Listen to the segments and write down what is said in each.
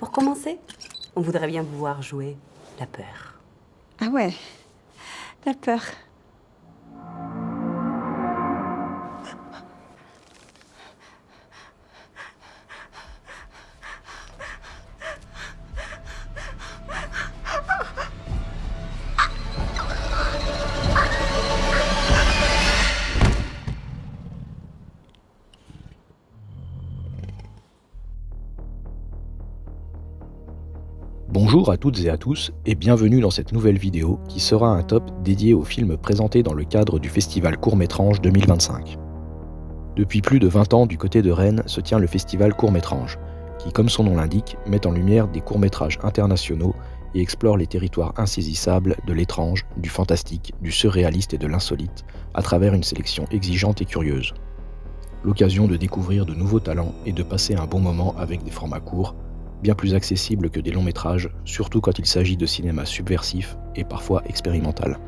Pour commencer, on voudrait bien vous voir jouer la peur. Ah ouais, la peur. Bonjour à toutes et à tous et bienvenue dans cette nouvelle vidéo qui sera un top dédié aux films présentés dans le cadre du festival Court-Métrange 2025. Depuis plus de 20 ans du côté de Rennes se tient le festival Court-Métrange, qui comme son nom l'indique met en lumière des courts-métrages internationaux et explore les territoires insaisissables de l'étrange, du fantastique, du surréaliste et de l'insolite à travers une sélection exigeante et curieuse. L'occasion de découvrir de nouveaux talents et de passer un bon moment avec des formats courts, bien plus accessible que des longs métrages, surtout quand il s'agit de cinéma subversif et parfois expérimental.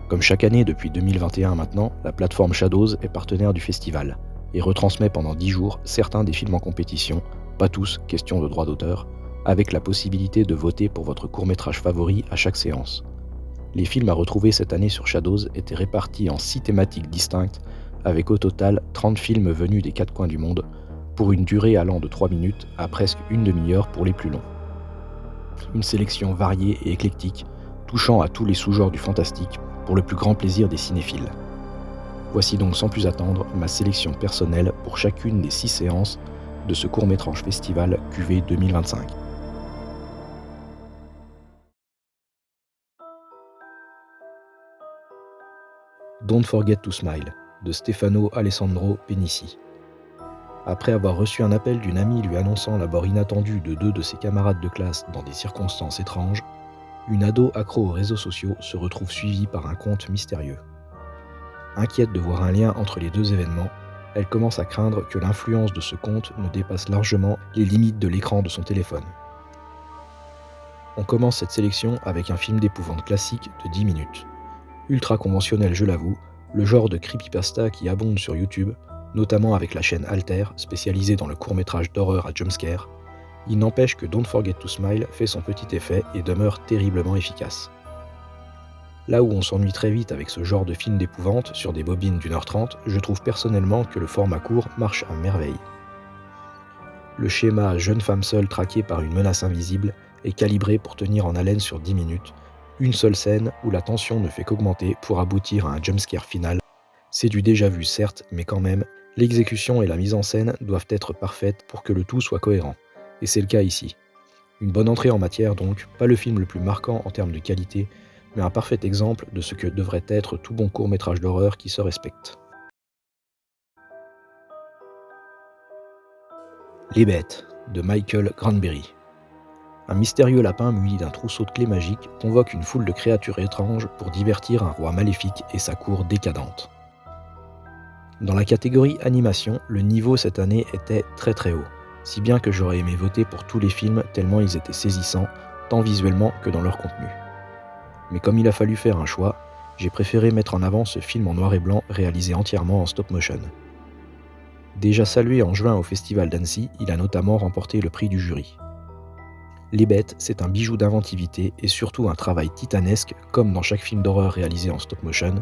Comme chaque année depuis 2021 maintenant, la plateforme Shadows est partenaire du festival et retransmet pendant 10 jours certains des films en compétition, pas tous, question de droit d'auteur, avec la possibilité de voter pour votre court-métrage favori à chaque séance. Les films à retrouver cette année sur Shadows étaient répartis en 6 thématiques distinctes, avec au total 30 films venus des 4 coins du monde, pour une durée allant de 3 minutes à presque une demi-heure pour les plus longs. Une sélection variée et éclectique, touchant à tous les sous-genres du fantastique, pour le plus grand plaisir des cinéphiles. Voici donc sans plus attendre ma sélection personnelle pour chacune des 6 séances de ce court-métrage festival QV 2025. Don't Forget to Smile, de Stefano Alessandro Penici. Après avoir reçu un appel d'une amie lui annonçant la mort inattendue de 2 de ses camarades de classe dans des circonstances étranges, une ado accro aux réseaux sociaux se retrouve suivie par un conte mystérieux. Inquiète de voir un lien entre les 2 événements, elle commence à craindre que l'influence de ce conte ne dépasse largement les limites de l'écran de son téléphone. On commence cette sélection avec un film d'épouvante classique de 10 minutes. Ultra conventionnel, je l'avoue, le genre de creepypasta qui abonde sur YouTube, notamment avec la chaîne Alter, spécialisée dans le court-métrage d'horreur à jumpscare, il n'empêche que Don't Forget to Smile fait son petit effet et demeure terriblement efficace. Là où on s'ennuie très vite avec ce genre de film d'épouvante sur des bobines d'1h30, je trouve personnellement que le format court marche à merveille. Le schéma jeune femme seule traquée par une menace invisible est calibré pour tenir en haleine sur 10 minutes, une seule scène où la tension ne fait qu'augmenter pour aboutir à un jumpscare final. C'est du déjà vu certes, mais quand même, l'exécution et la mise en scène doivent être parfaites pour que le tout soit cohérent, et c'est le cas ici. Une bonne entrée en matière donc, pas le film le plus marquant en termes de qualité, mais un parfait exemple de ce que devrait être tout bon court-métrage d'horreur qui se respecte. Les Bêtes, de Michael Granberry. Un mystérieux lapin muni d'un trousseau de clés magiques convoque une foule de créatures étranges pour divertir un roi maléfique et sa cour décadente. Dans la catégorie animation, le niveau cette année était très très haut, si bien que j'aurais aimé voter pour tous les films tellement ils étaient saisissants, tant visuellement que dans leur contenu. Mais comme il a fallu faire un choix, j'ai préféré mettre en avant ce film en noir et blanc réalisé entièrement en stop motion. Déjà salué en juin au festival d'Annecy, il a notamment remporté le prix du jury. Les Bêtes, c'est un bijou d'inventivité et surtout un travail titanesque comme dans chaque film d'horreur réalisé en stop motion,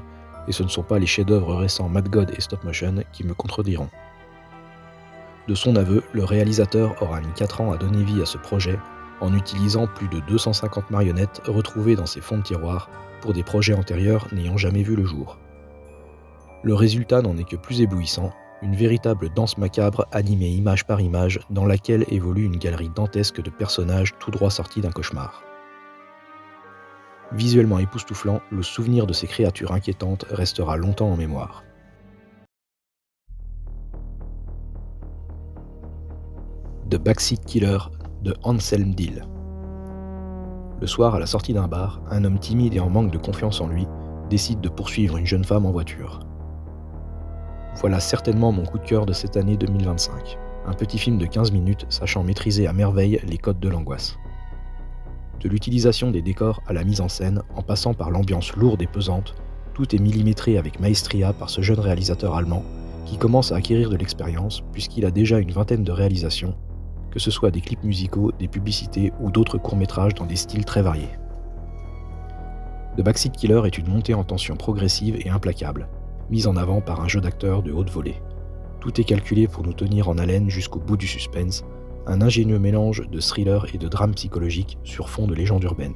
et ce ne sont pas les chefs-d'œuvre récents Mad God et Stop Motion qui me contrediront. De son aveu, le réalisateur aura mis 4 ans à donner vie à ce projet en utilisant plus de 250 marionnettes retrouvées dans ses fonds de tiroir pour des projets antérieurs n'ayant jamais vu le jour. Le résultat n'en est que plus éblouissant, une véritable danse macabre animée image par image dans laquelle évolue une galerie dantesque de personnages tout droit sortis d'un cauchemar. Visuellement époustouflant, le souvenir de ces créatures inquiétantes restera longtemps en mémoire. The Backseat Killer, de Anselm Dill. Le soir, à la sortie d'un bar, un homme timide et en manque de confiance en lui décide de poursuivre une jeune femme en voiture. Voilà certainement mon coup de cœur de cette année 2025. Un petit film de 15 minutes sachant maîtriser à merveille les codes de l'angoisse. De l'utilisation des décors à la mise en scène, en passant par l'ambiance lourde et pesante, tout est millimétré avec maestria par ce jeune réalisateur allemand qui commence à acquérir de l'expérience puisqu'il a déjà une vingtaine de réalisations, que ce soit des clips musicaux, des publicités ou d'autres courts-métrages dans des styles très variés. The Backseat Killer est une montée en tension progressive et implacable, mise en avant par un jeu d'acteurs de haute volée. Tout est calculé pour nous tenir en haleine jusqu'au bout du suspense, un ingénieux mélange de thriller et de drame psychologique sur fond de légende urbaine.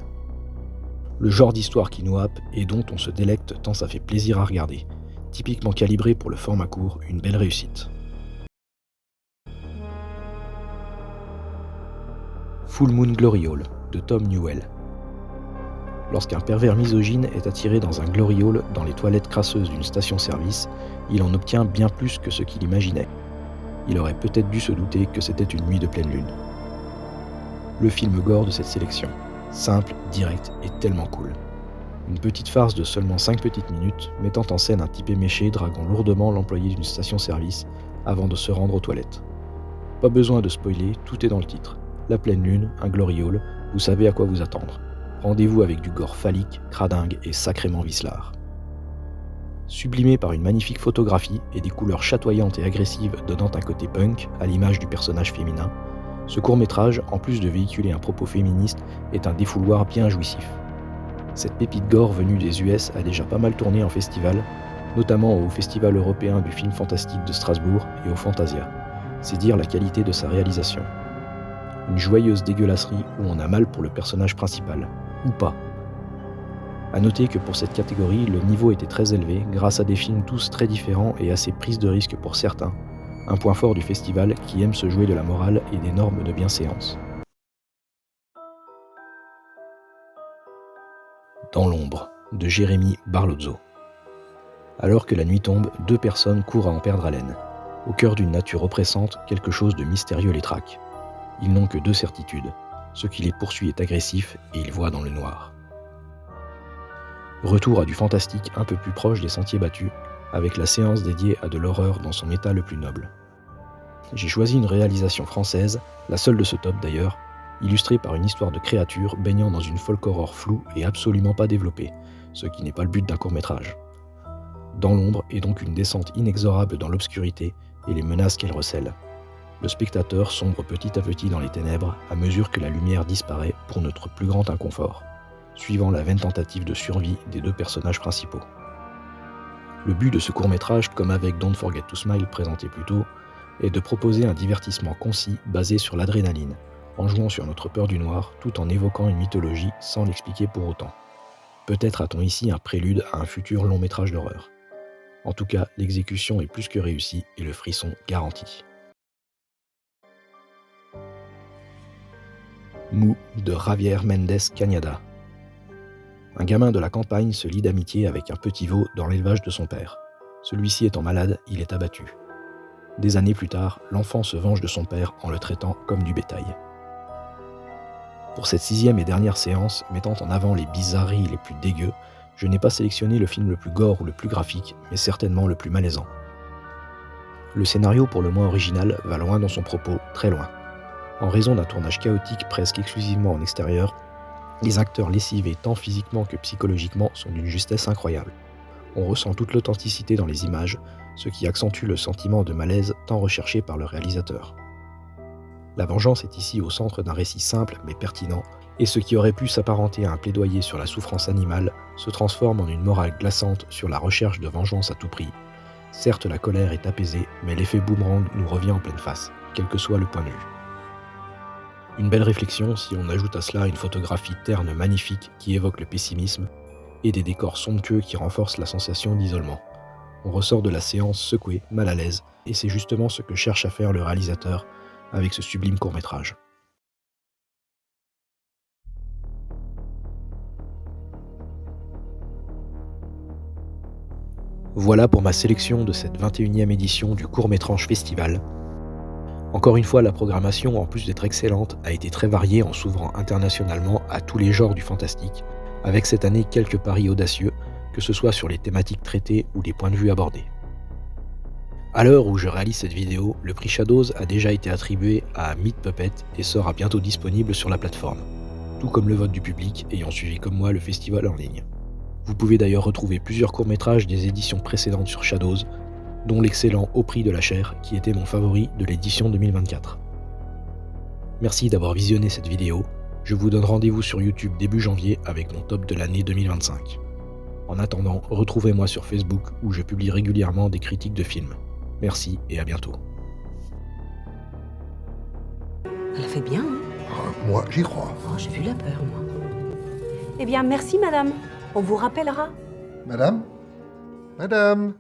Le genre d'histoire qui nous happe et dont on se délecte tant ça fait plaisir à regarder, typiquement calibré pour le format court, une belle réussite. Full Moon Glory Hall de Tom Newell. Lorsqu'un pervers misogyne est attiré dans un glory hall dans les toilettes crasseuses d'une station-service, il en obtient bien plus que ce qu'il imaginait. Il aurait peut-être dû se douter que c'était une nuit de pleine lune. Le film gore de cette sélection, simple, direct et tellement cool. Une petite farce de seulement 5 petites minutes, mettant en scène un type éméché draguant lourdement l'employé d'une station-service avant de se rendre aux toilettes. Pas besoin de spoiler, tout est dans le titre. La pleine lune, un glory hall, vous savez à quoi vous attendre. Rendez-vous avec du gore phallique, cradingue et sacrément vicelard. Sublimé par une magnifique photographie et des couleurs chatoyantes et agressives donnant un côté punk à l'image du personnage féminin, ce court-métrage, en plus de véhiculer un propos féministe, est un défouloir bien jouissif. Cette pépite gore venue des US a déjà pas mal tourné en festival, notamment au Festival européen du film fantastique de Strasbourg et au Fantasia. C'est dire la qualité de sa réalisation. Une joyeuse dégueulasserie où on a mal pour le personnage principal, ou pas. A noter que pour cette catégorie, le niveau était très élevé grâce à des films tous très différents et assez prises de risque pour certains, un point fort du festival qui aime se jouer de la morale et des normes de bienséance. Dans l'ombre, de Jérémy Barlozzo. Alors que la nuit tombe, 2 personnes courent à en perdre haleine. Au cœur d'une nature oppressante, quelque chose de mystérieux les traque. Ils n'ont que 2 certitudes. Ce qui les poursuit est agressif et ils voient dans le noir. Retour à du fantastique un peu plus proche des sentiers battus, avec la séance dédiée à de l'horreur dans son état le plus noble. J'ai choisi une réalisation française, la seule de ce top d'ailleurs, illustrée par une histoire de créatures baignant dans une folk horror floue et absolument pas développée, ce qui n'est pas le but d'un court-métrage. Dans l'ombre est donc une descente inexorable dans l'obscurité et les menaces qu'elle recèle. Le spectateur sombre petit à petit dans les ténèbres à mesure que la lumière disparaît pour notre plus grand inconfort, suivant la vaine tentative de survie des 2 personnages principaux. Le but de ce court-métrage, comme avec Don't Forget to Smile présenté plus tôt, est de proposer un divertissement concis basé sur l'adrénaline, en jouant sur notre peur du noir tout en évoquant une mythologie sans l'expliquer pour autant. Peut-être a-t-on ici un prélude à un futur long-métrage d'horreur. En tout cas, l'exécution est plus que réussie et le frisson garanti. Mou de Javier Méndez Cañada. Un gamin de la campagne se lie d'amitié avec un petit veau dans l'élevage de son père. Celui-ci étant malade, il est abattu. Des années plus tard, l'enfant se venge de son père en le traitant comme du bétail. Pour cette 6e et dernière séance, mettant en avant les bizarreries les plus dégueux, je n'ai pas sélectionné le film le plus gore ou le plus graphique, mais certainement le plus malaisant. Le scénario pour le moins original va loin dans son propos, très loin. En raison d'un tournage chaotique presque exclusivement en extérieur, les acteurs lessivés tant physiquement que psychologiquement sont d'une justesse incroyable. On ressent toute l'authenticité dans les images, ce qui accentue le sentiment de malaise tant recherché par le réalisateur. La vengeance est ici au centre d'un récit simple mais pertinent, et ce qui aurait pu s'apparenter à un plaidoyer sur la souffrance animale se transforme en une morale glaçante sur la recherche de vengeance à tout prix. Certes, la colère est apaisée, mais l'effet boomerang nous revient en pleine face, quel que soit le point de vue. Une belle réflexion si on ajoute à cela une photographie terne magnifique qui évoque le pessimisme et des décors somptueux qui renforcent la sensation d'isolement. On ressort de la séance secoué, mal à l'aise, et c'est justement ce que cherche à faire le réalisateur avec ce sublime court-métrage. Voilà pour ma sélection de cette 21e édition du Court-Métrage Festival. Encore une fois, la programmation, en plus d'être excellente, a été très variée en s'ouvrant internationalement à tous les genres du fantastique, avec cette année quelques paris audacieux, que ce soit sur les thématiques traitées ou les points de vue abordés. À l'heure où je réalise cette vidéo, le prix Shadows a déjà été attribué à Meat Puppet et sera bientôt disponible sur la plateforme, tout comme le vote du public ayant suivi comme moi le festival en ligne. Vous pouvez d'ailleurs retrouver plusieurs courts-métrages des éditions précédentes sur Shadows, dont l'excellent Au prix de la chair, qui était mon favori de l'édition 2024. Merci d'avoir visionné cette vidéo. Je vous donne rendez-vous sur YouTube début janvier avec mon top de l'année 2025. En attendant, retrouvez-moi sur Facebook où je publie régulièrement des critiques de films. Merci et à bientôt. Elle a fait bien, hein? Moi, j'y crois. Oh, j'ai vu la peur, moi. Eh bien, merci, madame. On vous rappellera. Madame? Madame?